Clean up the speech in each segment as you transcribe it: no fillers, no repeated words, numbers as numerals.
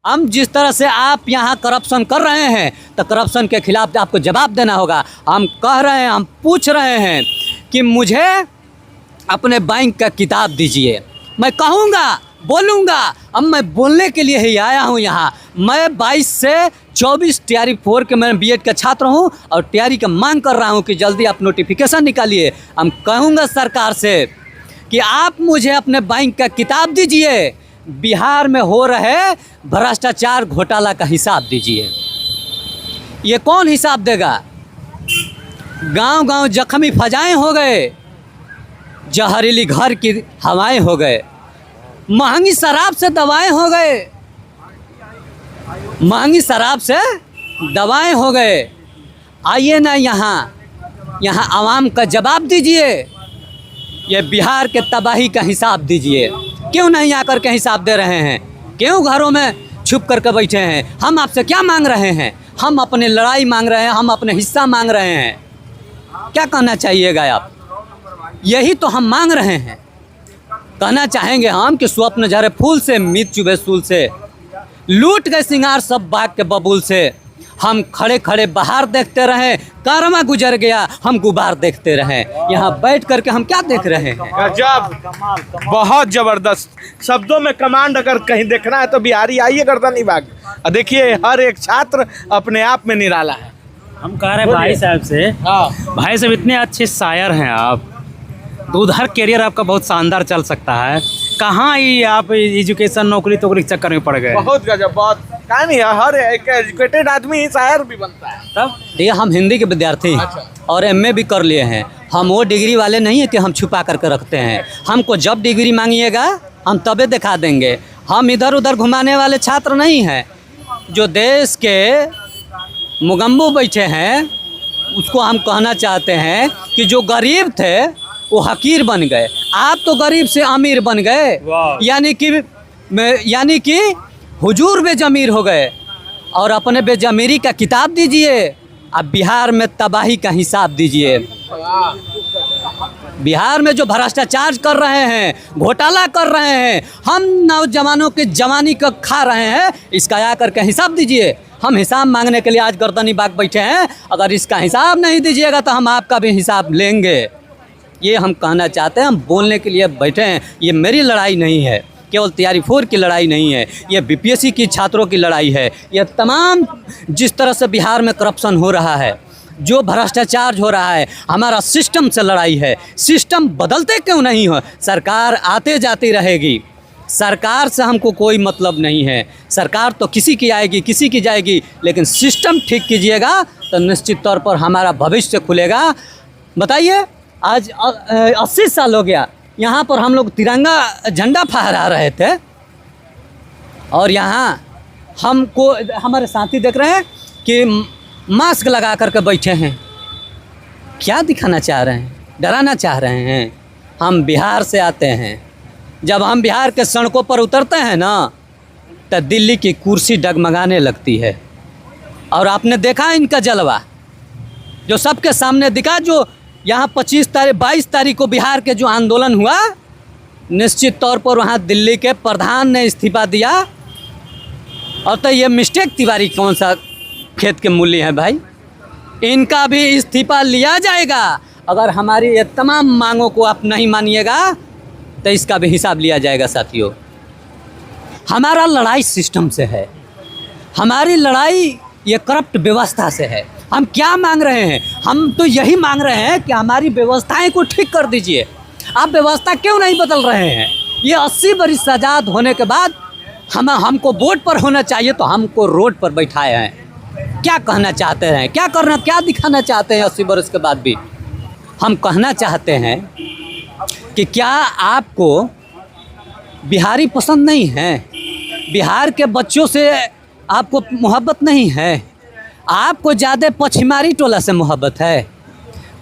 हम जिस तरह से आप यहाँ करप्शन कर रहे हैं तो करप्शन के खिलाफ आपको जवाब देना होगा। हम कह रहे हैं, हम पूछ रहे हैं कि मुझे अपने बैंक का किताब दीजिए। मैं कहूँगा, बोलूँगा, अब मैं बोलने के लिए ही आया हूँ यहाँ। मैं 22 से 24 तैयारी 4 के मैं बीएड का छात्र हूँ और तैयारी का मांग कर रहा हूँ कि जल्दी आप नोटिफिकेशन निकालिए। हम कहूँगा सरकार से कि आप मुझे अपने बैंक का किताब दीजिए, बिहार में हो रहे भ्रष्टाचार घोटाला का हिसाब दीजिए। ये कौन हिसाब देगा? गांव-गांव जख्मी फजाएं हो गए, जहरीली घर की हवाएं हो गए, महंगी शराब से दवाएं हो गए, महंगी शराब से दवाएं हो गए। आइए ना यहाँ आवाम का जवाब दीजिए, ये बिहार के तबाही का हिसाब दीजिए। क्यों नहीं आकर के हिसाब दे रहे हैं? क्यों घरों में छुप करके बैठे हैं? हम आपसे क्या मांग रहे हैं? हम अपनी लड़ाई मांग रहे हैं, हम अपने हिस्सा मांग रहे हैं। क्या कहना चाहिएगा आप? यही तो हम मांग रहे हैं। कहना चाहेंगे हम कि स्वप्न झरे फूल से, मीत चुभे सूल से, लूट गए सिंगार सब बाग के बबूल से। हम खड़े खड़े बाहर देखते रहें, कारमा गुजर गया हम गुबार देखते रहें। यहाँ बैठ करके हम क्या देख रहे हैं? गजब, बहुत जबरदस्त शब्दों में कमांड। अगर कहीं देखना है तो बिहारी आइए गर्दनी बाग। देखिए हर एक छात्र अपने आप में निराला है। हम कह रहे हैं भाई साहब से, भाई साहब इतने अच्छे शायर हैं आप, तो उधर करियर आपका बहुत शानदार चल सकता है। कहाँ ही आप एजुकेशन नौकरी के चक्कर में पड़ गए? बहुत गजब, बहुत क्या नहीं है, हर एक एजुकेटेड आदमी ही शायर भी बनता है। तब देखिए, हम हिंदी के विद्यार्थी हैं और एमए भी कर लिए हैं। हम वो डिग्री वाले नहीं है कि हम छुपा करके रखते हैं। हमको जब डिग्री मांगिएगा हम तबे दिखा देंगे। हम इधर उधर घुमाने वाले छात्र नहीं हैं। जो देश के मुगम्बू बैठे हैं उसको हम कहना चाहते हैं कि जो गरीब थे वो हकीर बन गए। आप तो गरीब से अमीर बन गए, यानी कि हुजूर बेजमीर हो गए। और अपने बेजमीरी का किताब दीजिए, अब बिहार में तबाही का हिसाब दीजिए। बिहार में जो भ्रष्टाचार कर रहे हैं, घोटाला कर रहे हैं, हम नौजवानों की जवानी को खा रहे हैं, इसका आकर के हिसाब दीजिए। हम हिसाब मांगने के लिए आज गर्दनी बाग बैठे हैं। अगर इसका हिसाब नहीं दीजिएगा तो हम आपका भी हिसाब लेंगे। ये हम कहना चाहते हैं, हम बोलने के लिए बैठे हैं। ये मेरी लड़ाई नहीं है, केवल तैयारी 4 की लड़ाई नहीं है, ये बीपीएससी की छात्रों की लड़ाई है। ये तमाम जिस तरह से बिहार में करप्शन हो रहा है, जो भ्रष्टाचार हो रहा है, हमारा सिस्टम से लड़ाई है। सिस्टम बदलते क्यों नहीं हो? सरकार आते जाती रहेगी, सरकार से हमको कोई मतलब नहीं है। सरकार तो किसी की आएगी, किसी की जाएगी, लेकिन सिस्टम ठीक कीजिएगा तो निश्चित तौर पर हमारा भविष्य खुलेगा। बताइए, आज 80 साल हो गया यहाँ पर हम लोग तिरंगा झंडा फहरा रहे थे और यहाँ हमको हमारे साथी देख रहे हैं कि मास्क लगा करके बैठे हैं। क्या दिखाना चाह रहे हैं? डराना चाह रहे हैं? हम बिहार से आते हैं। जब हम बिहार के सड़कों पर उतरते हैं ना तो दिल्ली की कुर्सी डगमगाने लगती है। और आपने देखा इनका जलवा जो सबके सामने दिखा। जो यहाँ 22 तारीख को बिहार के जो आंदोलन हुआ, निश्चित तौर पर वहाँ दिल्ली के प्रधान ने इस्तीफा दिया। और तो ये मिस्टेक तिवारी कौन सा खेत के मूल्य है भाई? इनका भी इस्तीफा लिया जाएगा। अगर हमारी ये तमाम मांगों को आप नहीं मानिएगा तो इसका भी हिसाब लिया जाएगा। साथियों, हमारा लड़ाई सिस्टम से है, हमारी लड़ाई ये करप्ट व्यवस्था से है। हम क्या मांग रहे हैं? हम तो यही मांग रहे हैं कि हमारी व्यवस्थाएं को ठीक कर दीजिए। आप व्यवस्था क्यों नहीं बदल रहे हैं? ये 80 बरस आज़ाद होने के बाद हमको वोट पर होना चाहिए तो हमको रोड पर बैठाए हैं। क्या कहना चाहते हैं? क्या दिखाना चाहते हैं? 80 बरस के बाद भी हम कहना चाहते हैं कि क्या आपको बिहारी पसंद नहीं है? बिहार के बच्चों से आपको मोहब्बत नहीं है? आपको ज़्यादा पछिमारी टोला से मोहब्बत है?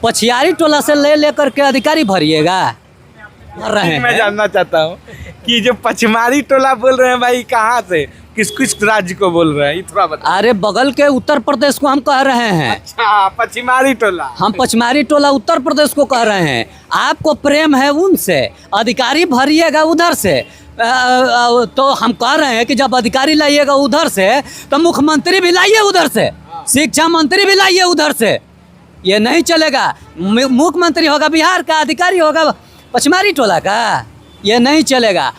पछियारी टोला से ले कर के अधिकारी भरिएगा रहे हैं। मैं जानना चाहता हूँ कि जो पछमारी टोला बोल रहे हैं भाई, कहाँ से? किस किस राज्य को बोल रहे हैं ये थोड़ा बता। अरे बगल के उत्तर प्रदेश को हम कह रहे हैं। अच्छा, पश्चिमारी टोला। हम पचमारी टोला उत्तर प्रदेश को कह रहे हैं। आपको प्रेम है उनसे, अधिकारी भरिएगा उधर से। तो हम कह रहे हैं कि जब अधिकारी लाइएगा उधर से तो मुख्यमंत्री भी लाइए उधर से, शिक्षा मंत्री भी लाइए उधर से। ये नहीं चलेगा। मुख्यमंत्री होगा बिहार का, अधिकारी होगा पचमारी टोला का, ये नहीं चलेगा।